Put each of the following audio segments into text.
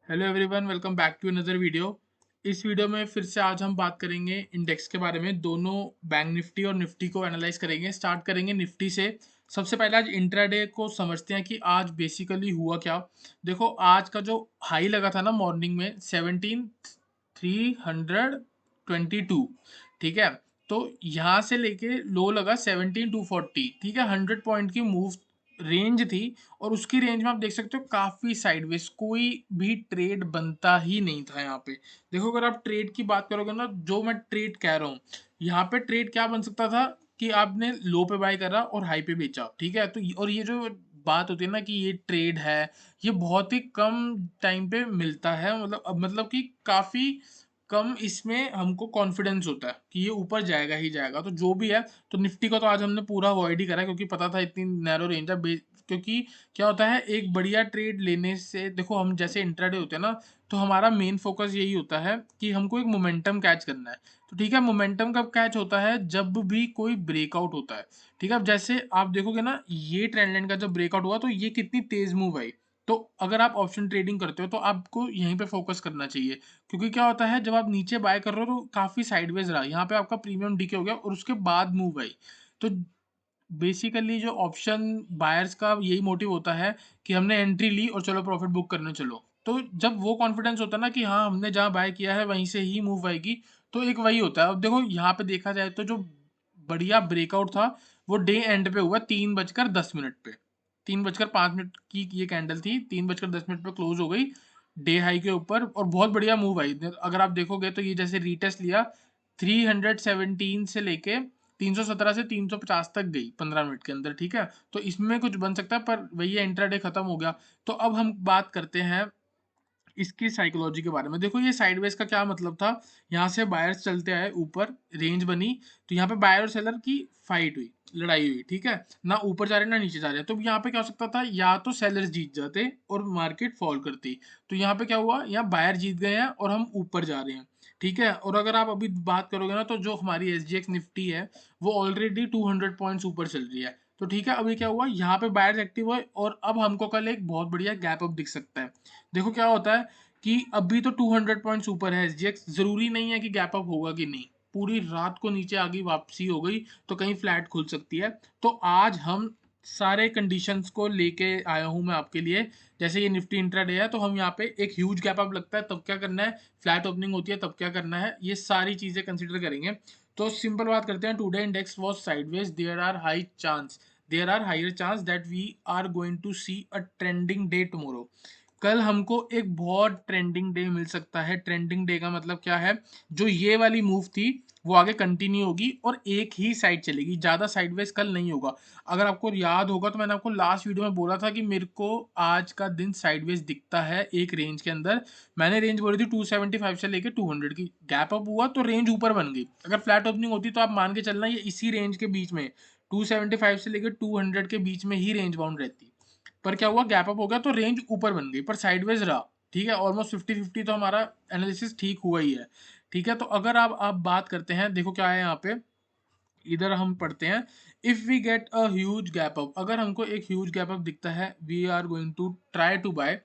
Hello everyone, welcome back to another video. इस video में फिर से आज हम बात करेंगे इंडेक्स के बारे में। दोनों बैंक निफ्टी और निफ्टी को एनालाइज करेंगे। स्टार्ट करेंगे निफ्टी से। सबसे पहले आज इंट्राडे को समझते हैं कि आज बेसिकली हुआ क्या। देखो, आज का जो हाई लगा था ना मॉर्निंग में 17,322, ठीक है। तो यहाँ से लेके लो लगा 17,240, ठीक है। 100 पॉइंट की मूव रेंज थी और उसकी रेंज में आप देख सकते हो काफ़ी साइडवेज, कोई भी ट्रेड बनता ही नहीं था यहाँ पे। देखो, अगर आप ट्रेड की बात करोगे ना, जो मैं ट्रेड कह रहा हूँ, यहाँ पे ट्रेड क्या बन सकता था कि आपने लो पे बाय करा और हाई पे बेचा, ठीक है। तो और ये जो बात होती है ना कि ये ट्रेड है, ये बहुत ही कम टाइम पे मिलता है। मतलब कि काफ़ी कम इसमें हमको कॉन्फिडेंस होता है कि ये ऊपर जाएगा ही जाएगा। तो जो भी है, तो निफ्टी को तो आज हमने पूरा अवॉइड ही करा है, क्योंकि पता था इतनी नैरो रेंज है। क्योंकि क्या होता है, एक बढ़िया ट्रेड लेने से, देखो हम जैसे इंट्राडे होते हैं ना, तो हमारा मेन फोकस यही होता है कि हमको एक मोमेंटम कैच करना है। तो ठीक है, मोमेंटम कब कैच होता है? जब भी कोई ब्रेकआउट होता है, ठीक है। अब जैसे आप देखोगे ना, ये ट्रेंड लाइन का जब ब्रेकआउट हुआ तो ये कितनी तेज मूव आई। तो अगर आप ऑप्शन ट्रेडिंग करते हो तो आपको यहीं पे फोकस करना चाहिए, क्योंकि क्या होता है, जब आप नीचे बाय कर रहे हो तो काफ़ी साइडवेज रहा, यहाँ पे आपका प्रीमियम डीके हो गया और उसके बाद मूव आई। तो बेसिकली जो ऑप्शन बायर्स का यही मोटिव होता है कि हमने एंट्री ली और चलो प्रॉफिट बुक करने चलो। तो जब वो कॉन्फिडेंस होता है ना कि हाँ, हमने जहाँ बाय किया है वहीं से ही मूव आएगी, तो एक वही होता है। अब देखो, यहाँ पे देखा जाए तो जो बढ़िया ब्रेकआउट था वो डे एंड पे हुआ 3:10 पे। 3:05 की ये कैंडल थी, 3:10 पे क्लोज हो गई डे हाई के ऊपर और बहुत बढ़िया मूव आई। अगर आप देखोगे तो ये जैसे रीटेस्ट लिया 317 से लेके 317 से 350 तक गई 15 मिनट के अंदर, ठीक है। तो इसमें कुछ बन सकता है, पर वही है, इंट्राडे खत्म हो गया। तो अब हम बात करते हैं इसकी साइकोलॉजी के बारे में। देखो, ये साइडवेज का क्या मतलब था। यहाँ से बायर्स चलते आए ऊपर, रेंज बनी, तो यहाँ पे बायर और सेलर की फाइट हुई, लड़ाई हुई, ठीक है। ना ऊपर जा रहे ना नीचे जा रहे। तो यहाँ पे क्या हो सकता था, या तो सेलर्स जीत जाते और मार्केट फॉल करती। तो यहाँ पे क्या हुआ, यहाँ बायर जीत गए हैं और हम ऊपर जा रहे हैं, ठीक है। और अगर आप अभी बात करोगे ना, तो जो हमारी SGX निफ्टी है वो ऑलरेडी 200 पॉइंट्स ऊपर चल रही है। तो ठीक है, अभी क्या हुआ, यहाँ पे बायर्स एक्टिव हुए और अब हमको कल एक बहुत बढ़िया गैप अप दिख सकता है। देखो क्या होता है कि अभी तो 200 पॉइंट्स ऊपर है SGX, जरूरी नहीं है कि गैप अप होगा कि नहीं। पूरी रात को नीचे आ गई, वापसी हो गई, तो कहीं फ्लैट खुल सकती है। तो आज हम सारे कंडीशंस को लेके आया हूं मैं आपके लिए। जैसे ये निफ्टी इंट्राडे है, तो हम यहाँ पे एक ह्यूज गैप अप लगता है तब क्या करना है, फ्लैट ओपनिंग होती है तब क्या करना है, ये सारी चीजें कंसिडर करेंगे। तो सिंपल बात करते हैं, today index was sideways, there are higher chance that we are going to see a trending day tomorrow. कल हमको एक बहुत ट्रेंडिंग डे मिल सकता है। ट्रेंडिंग डे का मतलब क्या है, जो ये वाली मूव थी वो आगे कंटिन्यू होगी और एक ही साइड चलेगी, ज़्यादा साइडवेज कल नहीं होगा। अगर आपको याद होगा तो मैंने आपको लास्ट वीडियो में बोला था कि मेरे को आज का दिन साइडवेज दिखता है एक रेंज के अंदर। मैंने रेंज बोली थी 275 से लेके 200 की। गैप अप हुआ तो रेंज ऊपर बन गई। अगर फ्लैट ओपनिंग होती तो आप मान के चलना ये इसी रेंज के बीच में, 275 से लेके 200 के बीच में ही रेंज बाउंड रहती। पर क्या हुआ, गैप अप हो गया तो रेंज ऊपर बन गई पर साइडवेज रहा, ठीक है। ऑलमोस्ट 50-50 तो हमारा एनालिसिस ठीक हुआ ही है, ठीक है। तो अगर आप बात करते हैं, देखो क्या है यहाँ पे, इधर हम पढ़ते हैं, if we get a huge gap up, अगर हमको एक ह्यूज गैप अप दिखता है, we are going to try to buy,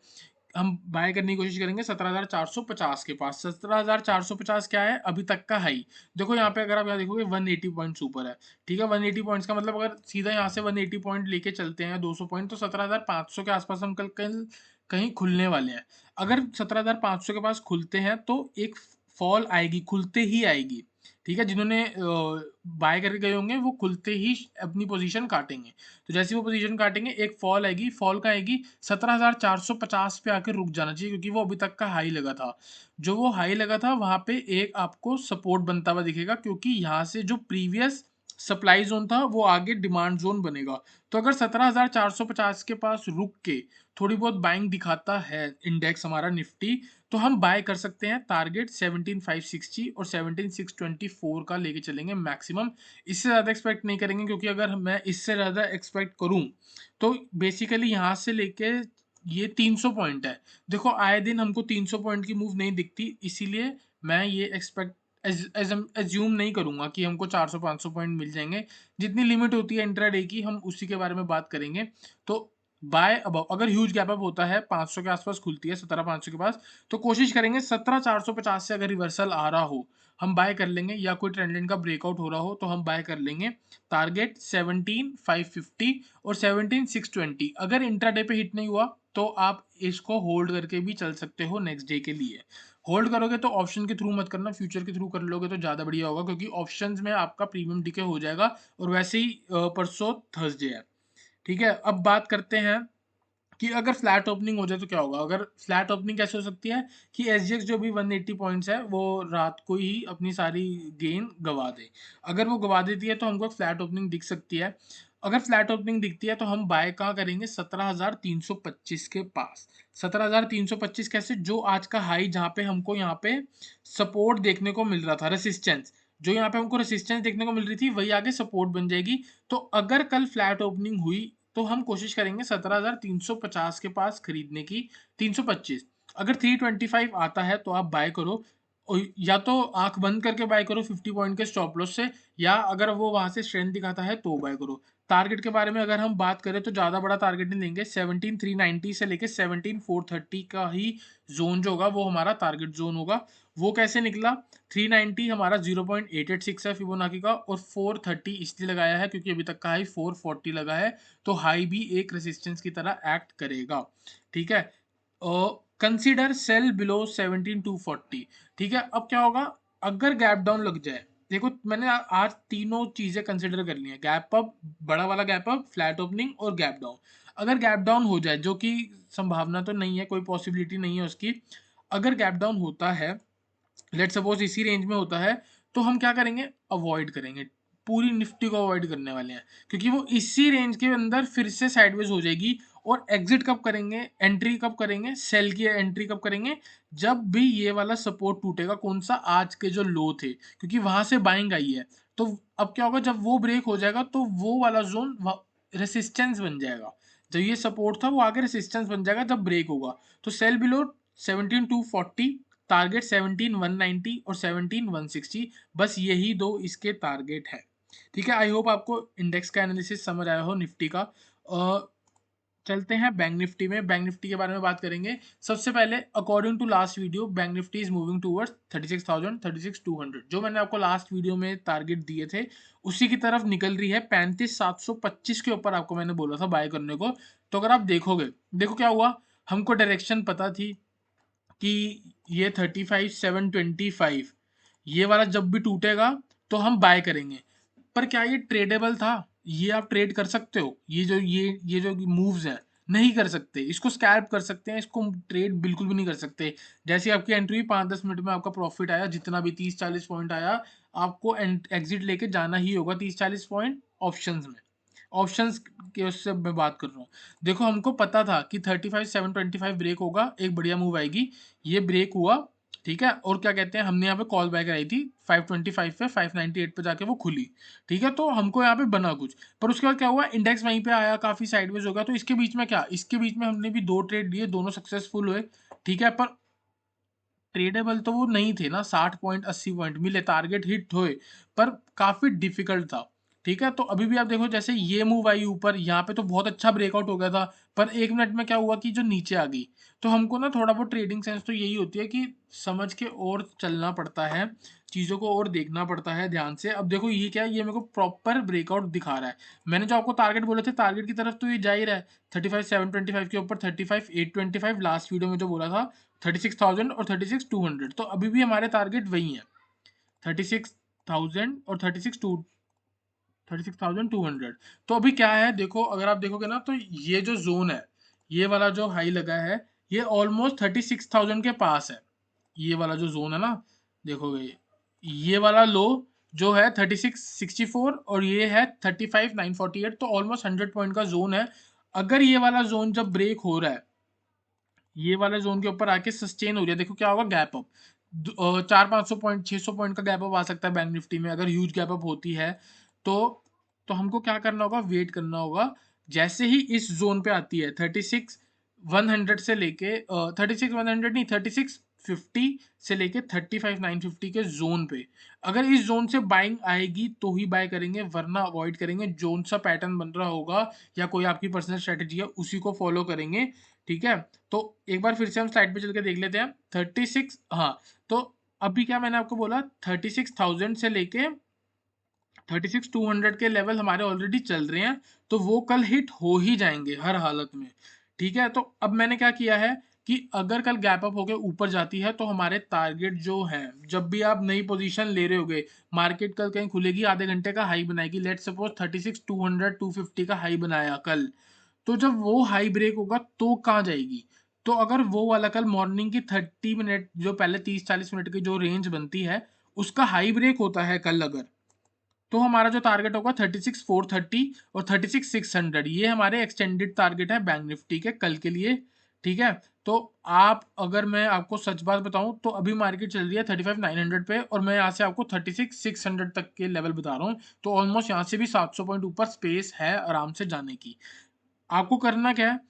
हम बाय करने की कोशिश करेंगे 17,450 के पास। 17,450 क्या है अभी तक का हाई। देखो यहाँ पे अगर आप यहाँ देखोगे 180 पॉइंट्स ऊपर है, ठीक है। 180 पॉइंट्स का मतलब अगर सीधा यहाँ से 180 पॉइंट लेके चलते हैं 200 पॉइंट, तो 17,500 के आसपास हम कल कल कहीं खुलने वाले हैं। अगर 17,500 के पास खुलते हैं तो एक फॉल आएगी, खुलते ही आएगी, ठीक है। जिन्होंने बाय करके गए होंगे वो खुलते ही अपनी पोजीशन काटेंगे। तो जैसे वो पोजीशन काटेंगे एक फॉल आएगी, फॉल का आएगी 17,450 पे आकर रुक जाना चाहिए, क्योंकि वो अभी तक का हाई लगा था। जो वो हाई लगा था वहां पे एक आपको सपोर्ट बनता हुआ दिखेगा, क्योंकि यहाँ से जो प्रीवियस सप्लाई जोन था वो आगे डिमांड जोन बनेगा। तो अगर 17,450 के पास रुक के थोड़ी बहुत बाइंग दिखाता है इंडेक्स हमारा निफ्टी, तो हम बाय कर सकते हैं। टारगेट 17,560 और 17,624 का लेके चलेंगे मैक्सिमम। इससे ज़्यादा एक्सपेक्ट नहीं करेंगे, क्योंकि अगर मैं इससे ज़्यादा एक्सपेक्ट करूं तो बेसिकली यहाँ से लेके ये 300 पॉइंट है। देखो, आए दिन हमको 300 पॉइंट की मूव नहीं दिखती, इसीलिए मैं ये एक्सपेक्ट एज्यूम नहीं करूंगा कि हमको 400-500 पॉइंट मिल जाएंगे। जितनी लिमिट होती है इंट्राडे की हम उसी के बारे में बात करेंगे। तो बाय अबव। अगर ह्यूज गैप अप होता है 500 के आसपास खुलती है 17,500 के पास, तो कोशिश करेंगे 17,450 से अगर रिवर्सल आ रहा हो हम बाय कर लेंगे, या कोई ट्रेंड लाइन का ब्रेकआउट हो रहा हो तो हम बाय कर लेंगे। टारगेट 17,550 और 17,620। अगर इंट्राडे पे हिट नहीं हुआ तो आप इसको होल्ड करके भी चल सकते हो नेक्स्ट डे के लिए। होल्ड करोगे तो ऑप्शन के थ्रू मत करना, फ्यूचर के थ्रू कर लोगे तो ज़्यादा बढ़िया होगा, क्योंकि ऑप्शंस में आपका प्रीमियम डीके हो जाएगा। और वैसे ही परसों थर्सडे है, ठीक है। अब बात करते हैं कि अगर फ्लैट ओपनिंग हो जाए तो क्या होगा। अगर फ्लैट ओपनिंग कैसे हो सकती है कि एसजीएक्स जो भी 180 पॉइंट्स है वो रात को ही अपनी सारी गेन गवा दे। अगर वो गवा देती है तो हमको एक फ्लैट ओपनिंग दिख सकती है। अगर फ्लैट ओपनिंग दिखती है तो हम बाय कहाँ करेंगे, 17,325 के पास। 17,325 कैसे, जो आज का हाई जहाँ पे हमको यहाँ पे सपोर्ट देखने को मिल रहा था, रेसिस्टेंस, जो यहाँ पे हमको रेसिस्टेंस देखने को मिल रही थी वही आगे सपोर्ट बन जाएगी। तो अगर कल फ्लैट ओपनिंग हुई तो हम कोशिश करेंगे 17,350 के पास खरीदने की। 325, अगर 325 आता है तो आप बाय करो, या तो आंख बंद करके बाय करो 50 पॉइंट के स्टॉप लॉस से, या अगर वो वहां से स्ट्रेंथ दिखाता है तो बाय करो। टारगेट के बारे में अगर हम बात करें तो ज़्यादा बड़ा टारगेट नहीं लेंगे, 17,390 से लेके 17,430 का ही जोन जो होगा वो हमारा टारगेट जोन होगा। वो कैसे निकला, 390 हमारा 0.886 है फिबोनाची का, और 430 इसलिए लगाया है क्योंकि अभी तक का हाई 440 लगा है, तो हाई भी एक रेसिस्टेंस की तरह एक्ट करेगा, ठीक है। कंसीडर सेल बिलो 17,240, ठीक है। अब क्या होगा, अगर गैप डाउन लग जाए, देखो मैंने आज तीनों चीजें कंसिडर कर ली हैं, गैप अप, बड़ा वाला गैप अप, फ्लैट ओपनिंग और गैप डाउन। अगर गैप डाउन हो जाए, जो कि संभावना तो नहीं है, कोई पॉसिबिलिटी नहीं है उसकी, अगर गैप डाउन होता है, लेट सपोज इसी रेंज में होता है, तो हम क्या करेंगे, अवॉइड करेंगे, पूरी निफ्टी को अवॉइड करने वाले हैं, क्योंकि वो इसी रेंज के अंदर फिर से साइडवेज हो जाएगी। और एग्जिट कब करेंगे, एंट्री कब करेंगे, सेल की एंट्री कब करेंगे, जब भी ये वाला सपोर्ट टूटेगा, कौन सा, आज के जो लो थे, क्योंकि वहां से बाइंग आई है। तो अब क्या होगा, जब वो ब्रेक हो जाएगा तो वो वाला जोन रेसिस्टेंस बन जाएगा, जब ये सपोर्ट था वो आगे रेसिस्टेंस बन जाएगा जब ब्रेक होगा। तो सेल बिलो 17,240, टारगेट 17,190 और 17,160, बस यही दो इसके टारगेट है, ठीक है। आई होप आपको इंडेक्स का एनालिसिस समझ आया हो निफ्टी का। चलते हैं बैंक निफ्टी में। बैंक निफ्टी के बारे में बात करेंगे। सबसे पहले according to last video Bank Nifty is moving towards 36,000, 36,200, जो मैंने आपको लास्ट वीडियो में टारगेट दिए थे उसी की तरफ निकल रही है। 35,725 के ऊपर आपको मैंने बोला था बाय करने को। तो अगर आप देखोगे, देखो क्या हुआ, हमको डायरेक्शन पता थी कि ये 35,725 ये वाला जब भी टूटेगा तो हम बाय करेंगे। पर क्या ये ट्रेडेबल था, ये आप ट्रेड कर सकते हो, ये जो मूव्स हैं, नहीं कर सकते। इसको स्कैल्प कर सकते हैं, इसको ट्रेड बिल्कुल भी नहीं कर सकते। जैसे आपकी एंट्री हुई 5-10 मिनट में आपका प्रॉफिट आया, जितना भी 30-40 पॉइंट आया, आपको एग्जिट लेके जाना ही होगा 30-40 पॉइंट ऑप्शंस में। ऑप्शंस के उससे मैं बात कर रहा हूँ। देखो हमको पता था कि 35,725 ब्रेक होगा, एक बढ़िया मूव आएगी, ये ब्रेक हुआ, ठीक है। और क्या कहते हैं, हमने यहाँ पे कॉल बैक आई थी 525 पे, 598 पे जाके वो खुली, ठीक है। तो हमको यहाँ पे बना कुछ, पर उसके बाद क्या हुआ, इंडेक्स वहीं पे आया, काफी साइडवेज हो गया। तो इसके बीच में क्या, इसके बीच में हमने भी 2 ट्रेड लिए, दोनों सक्सेसफुल हुए, ठीक है। पर ट्रेडेबल तो वो नहीं थे ना, 60 पॉइंट 80 पॉइंट मिले, टारगेट हिट हुए, पर काफी डिफिकल्ट था, ठीक है। तो अभी भी आप देखो, जैसे ये मूव आई ऊपर, यहाँ पे तो बहुत अच्छा ब्रेकआउट हो गया था, पर 1 मिनट में क्या हुआ कि जो नीचे आ गई। तो हमको ना थोड़ा बहुत ट्रेडिंग सेंस तो यही होती है कि समझ के और चलना पड़ता है, चीज़ों को और देखना पड़ता है ध्यान से। अब देखो ये क्या है, ये मेरे को प्रॉपर ब्रेकआउट दिखा रहा है। मैंने जो आपको टारगेट बोले थे, टारगेट की तरफ तो ये जा ही रहा है, 35,725 के ऊपर 35,825 लास्ट वीडियो में जो बोला था, 36,000 और 36,200, तो अभी भी हमारे टारगेट वही है, 36,000 और 36,200। तो अभी क्या है, देखो अगर आप देखोगे ना, तो ये जो जोन है, ये वाला जो हाई लगा है, ये ऑलमोस्ट 36,000 के पास है। ये वाला जो जोन है ना, देखोगे ये वाला लो जो है 3664, और ये है 35,948, तो ऑलमोस्ट 100 पॉइंट का जोन है। अगर ये वाला जोन जब ब्रेक हो रहा है, ये वाले जोन के ऊपर आके सस्टेन हो जाए, देखो क्या होगा, गैप अप, 400-500 पॉइंट, 600 पॉइंट का गैप अप आ सकता है बैंक निफ्टी में, अगर ह्यूज गैप अप होती है तो। तो हमको क्या करना होगा, वेट करना होगा। जैसे ही इस जोन पे आती है 36,100 से लेके 36,100 नहीं, 950 से लेके 35,950 के जोन पे। अगर इस जोन से बाइंग आएगी तो ही बाय करेंगे, वरना अवॉइड करेंगे। जोन सा पैटर्न बन रहा होगा या कोई आपकी पर्सनल स्ट्रेटेजी है उसी को फॉलो करेंगे, ठीक है। तो एक बार फिर से हम स्लाइड पे चल के देख लेते हैं 36। हाँ, तो अभी क्या मैंने आपको बोला 36,000 से लेके 36,200 के लेवल हमारे ऑलरेडी चल रहे हैं, तो वो कल हिट हो ही जाएंगे हर हालत में, ठीक है। तो अब मैंने क्या किया है कि अगर कल गैप अप होके ऊपर जाती है तो हमारे टारगेट जो हैं, जब भी आप नई पोजीशन ले रहे होगे, मार्केट कल कहीं खुलेगी, आधे घंटे का हाई बनाएगी, लेट्स सपोज 36,200 250 का हाई बनाया कल, तो जब वो हाई ब्रेक होगा तो कहाँ जाएगी। तो अगर वो वाला कल मॉर्निंग की 30 मिनट जो पहले 30-40 मिनट की जो रेंज बनती है, उसका हाई ब्रेक होता है कल अगर, तो हमारा जो टारगेट होगा 36,430 और 36,600, ये हमारे एक्सटेंडेड टारगेट है बैंक निफ्टी के कल के लिए, ठीक है। तो आप, अगर मैं आपको सच बात बताऊं तो अभी मार्केट चल रही है 35,900 पे, और मैं यहाँ से आपको 36,600 तक के लेवल बता रहा हूँ, तो ऑलमोस्ट यहाँ से भी 700 पॉइंट ऊपर स्पेस है आराम से जाने की। आपको करना क्या है,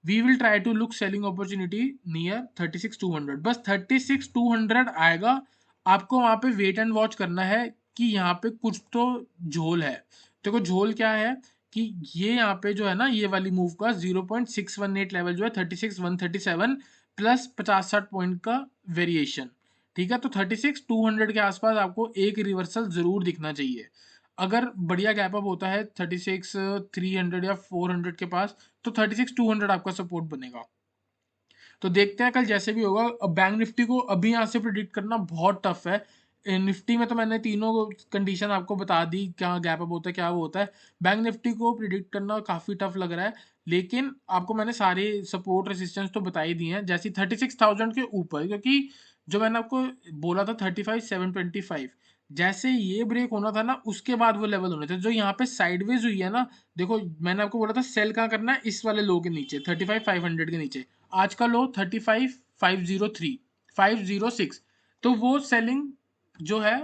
we will try to look selling opportunity near 36,200, बस 36,200 आएगा, आपको वहां पे वेट एंड वॉच करना है कि यहाँ पे कुछ तो झोल है। देखो झोल क्या है कि ये यहाँ पे जो है ना, ये वाली मूव का 0.618 लेवल जो है 36,137 प्लस 50-60 पॉइंट का वेरिएशन, ठीक है। तो 36,200 के आसपास आपको एक रिवर्सल जरूर दिखना चाहिए। अगर बढ़िया गैप अप होता है 36,300 या 400 के पास, तो 36,200 आपका सपोर्ट बनेगा। तो देखते हैं कल जैसे भी होगा। अब बैंक निफ्टी को अभी यहाँ से प्रिडिक्ट करना बहुत टफ है। निफ्टी में तो मैंने तीनों कंडीशन आपको बता दी, क्या गैप अप होता है, क्या वो होता है। बैंक निफ्टी को प्रिडिक्ट करना काफ़ी टफ लग रहा है, लेकिन आपको मैंने सारे सपोर्ट रेसिस्टेंस तो बता ही दिए हैं, जैसे 36,000 के ऊपर, क्योंकि जो मैंने आपको बोला था 35,725, जैसे ये ब्रेक होना था ना, उसके बाद वो लेवल होने थे जो यहाँ पे साइडवेज हुई है ना। देखो मैंने आपको बोला था सेल कहाँ करना है, इस वाले लो के नीचे 35,500 के नीचे। आज का लो 35,503 506, तो वो सेलिंग जो है,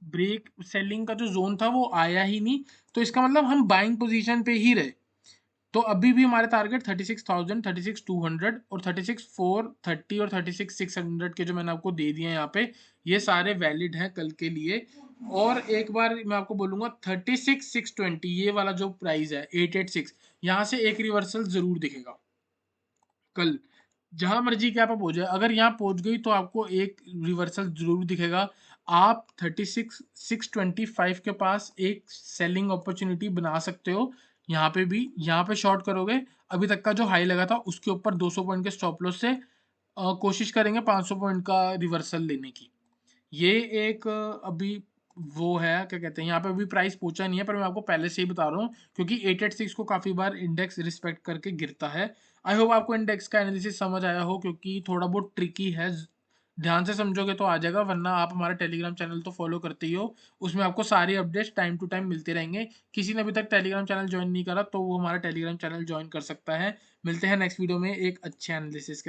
ब्रेक सेलिंग का जो जोन था वो आया ही नहीं, तो इसका मतलब हम बाइंग पोजीशन पे ही रहे। तो अभी भी हमारे टारगेट 36,000, 36,200 और 36,430 और 36,600 के जो मैंने आपको दे दिए हैं यहाँ पे, ये सारे वैलिड हैं कल के लिए। और एक बार मैं आपको बोलूंगा 36,620 ये वाला जो प्राइस है 886, यहाँ से एक रिवर्सल जरूर दिखेगा कल, जहां मर्जी क्या आप हो जाए, अगर यहाँ पहुंच गई तो आपको एक रिवर्सल जरूर दिखेगा। आप 36,625 के पास एक सेलिंग अपॉर्चुनिटी बना सकते हो। यहाँ पे भी, यहाँ पे शॉर्ट करोगे, अभी तक का जो हाई लगा था उसके ऊपर 200 पॉइंट के स्टॉप लॉस से कोशिश करेंगे 500 पॉइंट का रिवर्सल लेने की। ये एक अभी वो है, क्या कहते हैं, यहाँ पे अभी प्राइस पहुंचा नहीं है, पर मैं आपको पहले से ही बता रहा हूँ, क्योंकि 886 को काफ़ी बार इंडेक्स रिस्पेक्ट करके गिरता है। आई होप आपको इंडेक्स का एनालिसिस समझ आया हो, क्योंकि थोड़ा बहुत ट्रिकी है, ध्यान से समझोगे तो आ जाएगा, वरना आप हमारा टेलीग्राम चैनल तो फॉलो करते ही हो, उसमें आपको सारी अपडेट्स टाइम टू टाइम मिलते रहेंगे। किसी ने अभी तक टेलीग्राम चैनल ज्वाइन नहीं करा तो वो हमारा टेलीग्राम चैनल ज्वाइन कर सकता है। मिलते हैं नेक्स्ट वीडियो में एक अच्छे एनालिसिस के